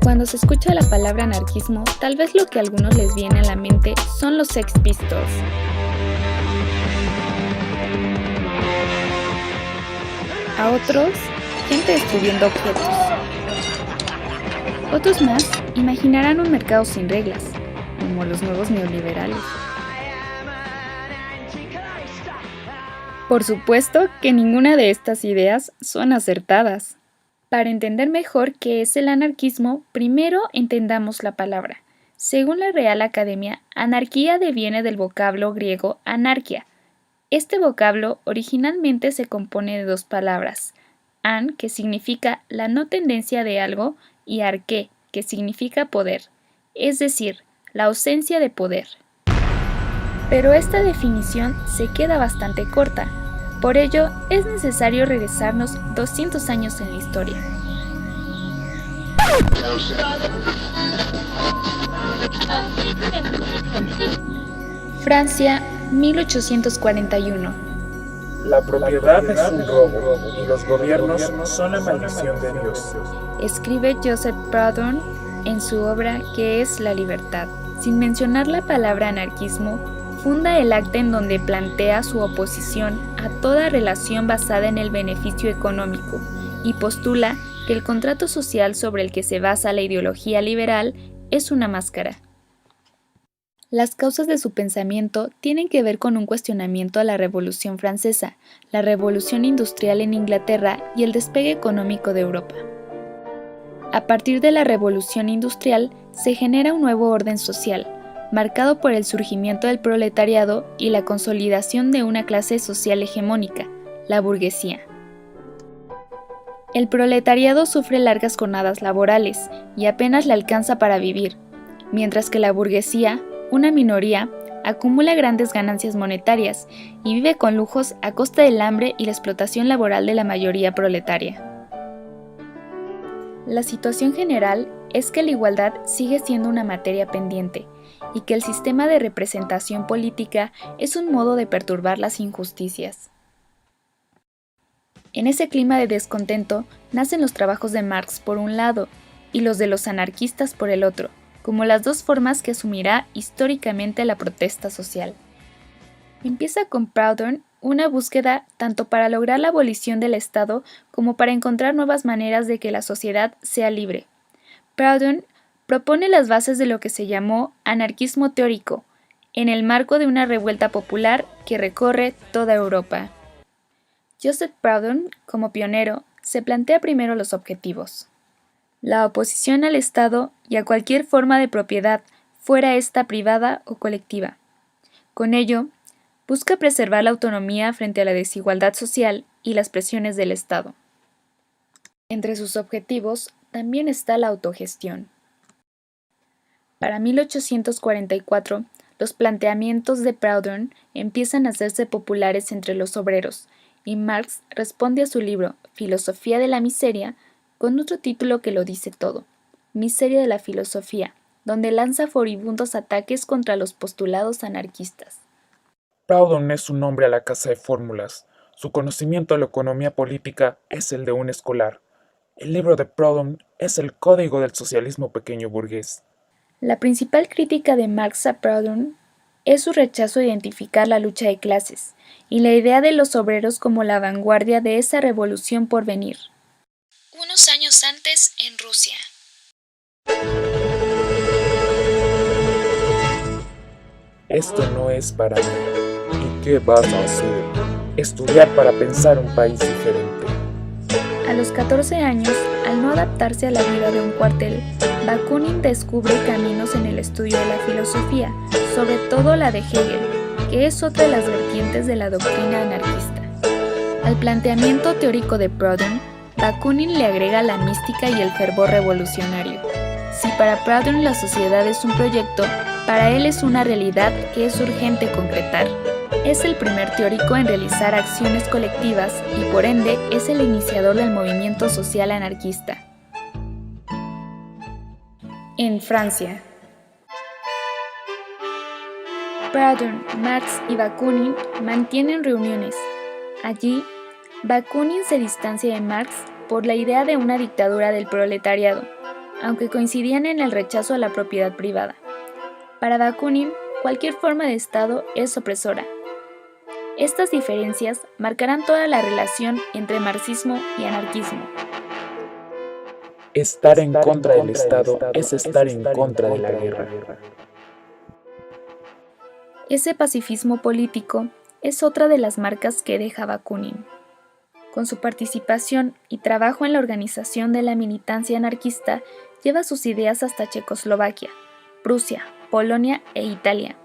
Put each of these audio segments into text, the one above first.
Cuando se escucha la palabra anarquismo, tal vez lo que a algunos les viene a la mente son los Sex Pistols. A otros, gente destruyendo objetos. Otros más imaginarán un mercado sin reglas, como los nuevos neoliberales. Por supuesto que ninguna de estas ideas son acertadas. Para entender mejor qué es el anarquismo, primero entendamos la palabra. Según la Real Academia, anarquía deviene del vocablo griego anarquia. Este vocablo originalmente se compone de dos palabras, an, que significa la no tendencia de algo, y arqué, que significa poder, es decir, la ausencia de poder. Pero esta definición se queda bastante corta. Por ello, es necesario regresarnos 200 años en la historia. Francia, 1841. La propiedad es un robo y los gobiernos son la maldición de Dios. Escribe Joseph Proudhon en su obra ¿Qué es la libertad? Sin mencionar la palabra anarquismo, funda el acta en donde plantea su oposición a toda relación basada en el beneficio económico y postula que el contrato social sobre el que se basa la ideología liberal es una máscara. Las causas de su pensamiento tienen que ver con un cuestionamiento a la Revolución Francesa, la Revolución Industrial en Inglaterra y el despegue económico de Europa. A partir de la Revolución Industrial se genera un nuevo orden social, marcado por el surgimiento del proletariado y la consolidación de una clase social hegemónica, la burguesía. El proletariado sufre largas jornadas laborales y apenas le alcanza para vivir, mientras que la burguesía, una minoría, acumula grandes ganancias monetarias y vive con lujos a costa del hambre y la explotación laboral de la mayoría proletaria. La situación general es que la igualdad sigue siendo una materia pendiente y que el sistema de representación política es un modo de perturbar las injusticias. En ese clima de descontento nacen los trabajos de Marx por un lado y los de los anarquistas por el otro, como las dos formas que asumirá históricamente la protesta social. Empieza con Proudhon una búsqueda tanto para lograr la abolición del Estado como para encontrar nuevas maneras de que la sociedad sea libre. Proudhon propone las bases de lo que se llamó anarquismo teórico, en el marco de una revuelta popular que recorre toda Europa. Joseph Proudhon, como pionero, se plantea primero los objetivos. La oposición al Estado y a cualquier forma de propiedad, fuera esta privada o colectiva. Con ello, busca preservar la autonomía frente a la desigualdad social y las presiones del Estado. Entre sus objetivos también está la autogestión. Para 1844, los planteamientos de Proudhon empiezan a hacerse populares entre los obreros, y Marx responde a su libro Filosofía de la miseria con otro título que lo dice todo, Miseria de la filosofía, donde lanza furibundos ataques contra los postulados anarquistas. Proudhon es un hombre a la caza de fórmulas. Su conocimiento de la economía política es el de un escolar. El libro de Proudhon es el código del socialismo pequeño burgués. La principal crítica de Marx a Proudhon es su rechazo a identificar la lucha de clases y la idea de los obreros como la vanguardia de esa revolución por venir. Unos años antes en Rusia. Esto no es para mí. ¿Y qué vas a hacer? Estudiar para pensar un país diferente. A los 14 años, al no adaptarse a la vida de un cuartel, Bakunin descubre caminos en el estudio de la filosofía, sobre todo la de Hegel, que es otra de las vertientes de la doctrina anarquista. Al planteamiento teórico de Proudhon, Bakunin le agrega la mística y el fervor revolucionario. Si para Proudhon la sociedad es un proyecto, para él es una realidad que es urgente concretar. Es el primer teórico en realizar acciones colectivas y por ende es el iniciador del movimiento social anarquista. En Francia. Proudhon, Marx y Bakunin mantienen reuniones. Allí, Bakunin se distancia de Marx por la idea de una dictadura del proletariado, aunque coincidían en el rechazo a la propiedad privada. Para Bakunin, cualquier forma de Estado es opresora. Estas diferencias marcarán toda la relación entre marxismo y anarquismo. Estar en contra del Estado es estar en contra de la guerra. Ese pacifismo político es otra de las marcas que deja Bakunin. Con su participación y trabajo en la organización de la militancia anarquista, lleva sus ideas hasta Checoslovaquia, Prusia, Polonia e Italia.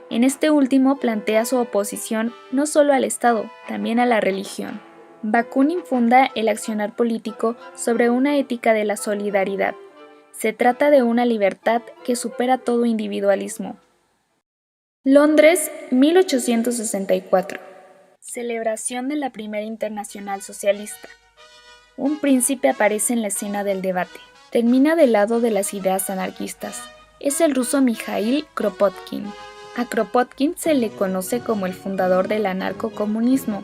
En este último plantea su oposición no solo al Estado, también a la religión. Bakunin funda el accionar político sobre una ética de la solidaridad. Se trata de una libertad que supera todo individualismo. Londres, 1864. Celebración de la Primera Internacional Socialista. Un príncipe aparece en la escena del debate. Termina del lado de las ideas anarquistas. Es el ruso Mikhail Kropotkin. A Kropotkin se le conoce como el fundador del anarcocomunismo,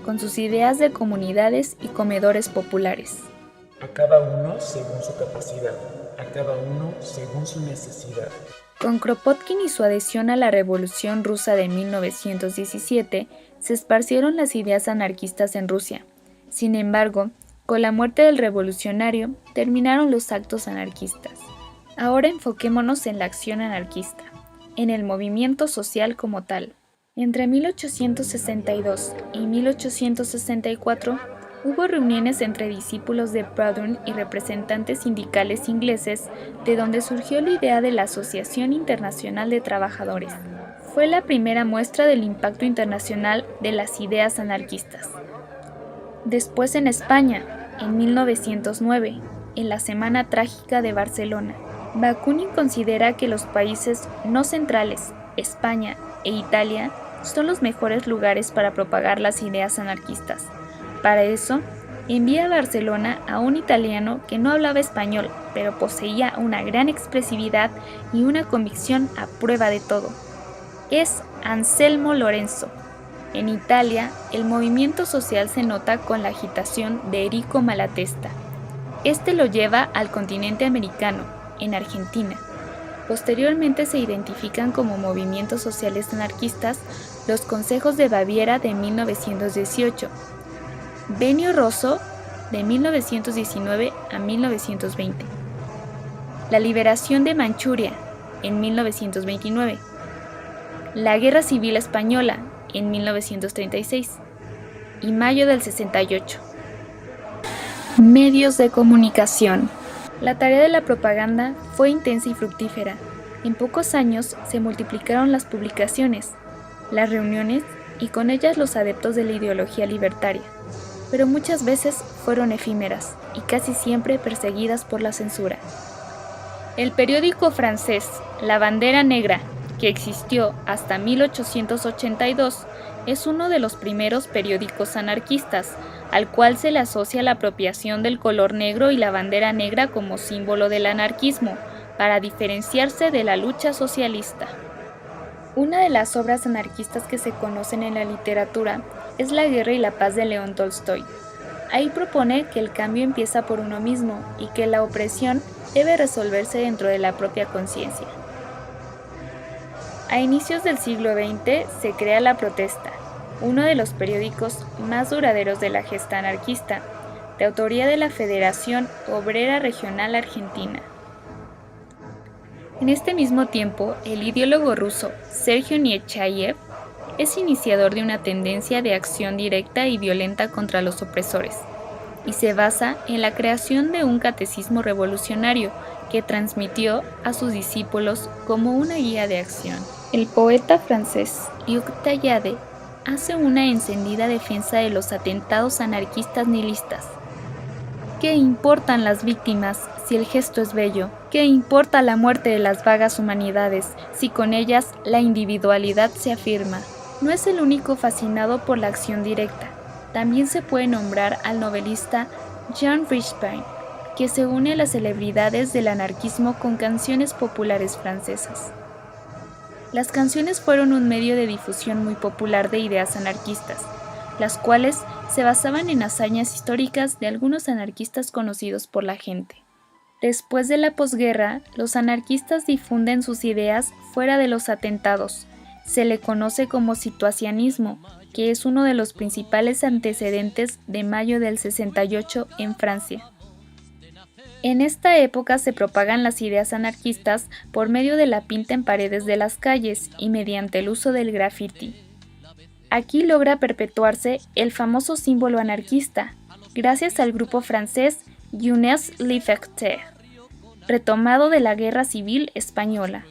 con sus ideas de comunidades y comedores populares. A cada uno según su capacidad, a cada uno según su necesidad. Con Kropotkin y su adhesión a la Revolución Rusa de 1917, se esparcieron las ideas anarquistas en Rusia. Sin embargo, con la muerte del revolucionario, terminaron los actos anarquistas. Ahora enfoquémonos en la acción anarquista, en el movimiento social como tal. Entre 1862 y 1864, hubo reuniones entre discípulos de Proudhon y representantes sindicales ingleses, de donde surgió la idea de la Asociación Internacional de Trabajadores. Fue la primera muestra del impacto internacional de las ideas anarquistas. Después en España, en 1909, en la Semana Trágica de Barcelona, Bakunin considera que los países no centrales, España e Italia, son los mejores lugares para propagar las ideas anarquistas. Para eso, envía a Barcelona a un italiano que no hablaba español, pero poseía una gran expresividad y una convicción a prueba de todo. Es Anselmo Lorenzo. En Italia, el movimiento social se nota con la agitación de Enrico Malatesta. Este lo lleva al continente americano, en Argentina. Posteriormente se identifican como movimientos sociales anarquistas los consejos de Baviera de 1918, Benio Rosso de 1919 a 1920, la liberación de Manchuria en 1929, la Guerra Civil Española en 1936 y mayo del 68. Medios de comunicación. La tarea de la propaganda fue intensa y fructífera. En pocos años se multiplicaron las publicaciones, las reuniones y con ellas los adeptos de la ideología libertaria, pero muchas veces fueron efímeras y casi siempre perseguidas por la censura. El periódico francés La Bandera Negra, que existió hasta 1882, es uno de los primeros periódicos anarquistas, al cual se le asocia la apropiación del color negro y la bandera negra como símbolo del anarquismo, para diferenciarse de la lucha socialista. Una de las obras anarquistas que se conocen en la literatura es La Guerra y la Paz de León Tolstoy. Ahí propone que el cambio empieza por uno mismo y que la opresión debe resolverse dentro de la propia conciencia. A inicios del siglo XX se crea La Protesta, uno de los periódicos más duraderos de la gesta anarquista, de autoría de la Federación Obrera Regional Argentina. En este mismo tiempo, el ideólogo ruso Sergio Nechayev es iniciador de una tendencia de acción directa y violenta contra los opresores, y se basa en la creación de un catecismo revolucionario que transmitió a sus discípulos como una guía de acción. El poeta francés Luc Tallade hace una encendida defensa de los atentados anarquistas nihilistas. ¿Qué importan las víctimas si el gesto es bello? ¿Qué importa la muerte de las vagas humanidades si con ellas la individualidad se afirma? No es el único fascinado por la acción directa. También se puede nombrar al novelista Jean Richepin, que se une a las celebridades del anarquismo con canciones populares francesas. Las canciones fueron un medio de difusión muy popular de ideas anarquistas. las cuales se basaban en hazañas históricas de algunos anarquistas conocidos por la gente. Después de la posguerra, los anarquistas difunden sus ideas fuera de los atentados. Se le conoce como situacionismo, que es uno de los principales antecedentes de mayo del 68 en Francia. En esta época se propagan las ideas anarquistas por medio de la pinta en paredes de las calles y mediante el uso del graffiti. Aquí logra perpetuarse el famoso símbolo anarquista, gracias al grupo francés Jeunesse Libertaire, retomado de la Guerra Civil Española.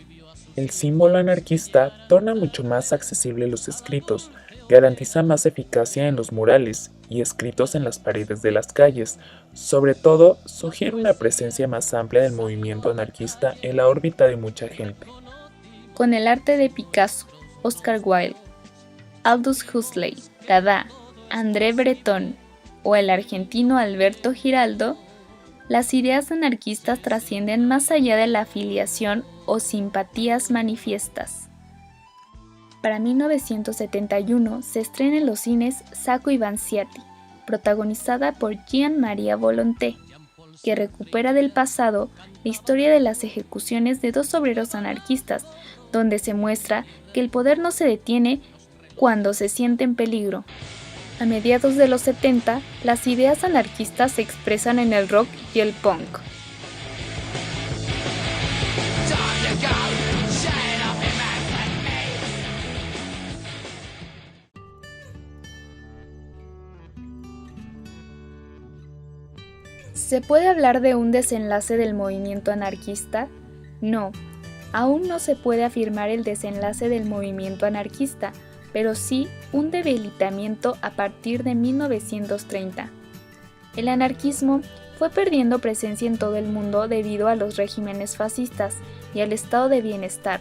El símbolo anarquista torna mucho más accesible los escritos, garantiza más eficacia en los murales y escritos en las paredes de las calles. Sobre todo, sugiere una presencia más amplia del movimiento anarquista en la órbita de mucha gente. Con el arte de Picasso, Oscar Wilde, Aldous Huxley, Dada, André Breton o el argentino Alberto Giraldo, las ideas anarquistas trascienden más allá de la afiliación o simpatías manifiestas. Para 1971 se estrena en los cines Sacco y Vanzetti, protagonizada por Jean Maria Volonté, que recupera del pasado la historia de las ejecuciones de dos obreros anarquistas, donde se muestra que el poder no se detiene cuando se siente en peligro. A mediados de los 70, las ideas anarquistas se expresan en el rock y el punk. ¿Se puede hablar de un desenlace del movimiento anarquista? No, aún no se puede afirmar el desenlace del movimiento anarquista, pero sí un debilitamiento a partir de 1930. El anarquismo fue perdiendo presencia en todo el mundo debido a los regímenes fascistas y al estado de bienestar,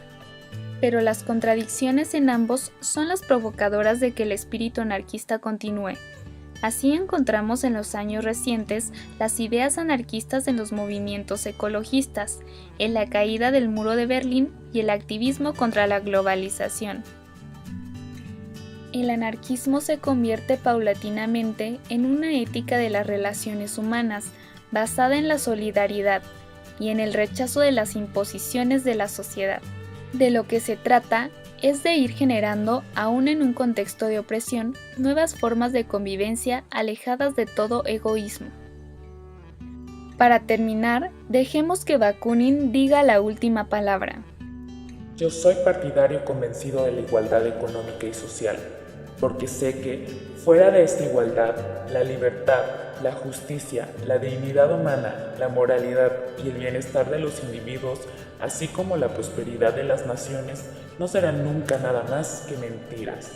pero las contradicciones en ambos son las provocadoras de que el espíritu anarquista continúe. Así encontramos en los años recientes las ideas anarquistas en los movimientos ecologistas, en la caída del muro de Berlín y el activismo contra la globalización. El anarquismo se convierte paulatinamente en una ética de las relaciones humanas, basada en la solidaridad y en el rechazo de las imposiciones de la sociedad. De lo que se trata es de ir generando, aún en un contexto de opresión, nuevas formas de convivencia alejadas de todo egoísmo. Para terminar, dejemos que Bakunin diga la última palabra. Yo soy partidario convencido de la igualdad económica y social, porque sé que, fuera de esta igualdad, la libertad, la justicia, la dignidad humana, la moralidad y el bienestar de los individuos, así como la prosperidad de las naciones, no serán nunca nada más que mentiras.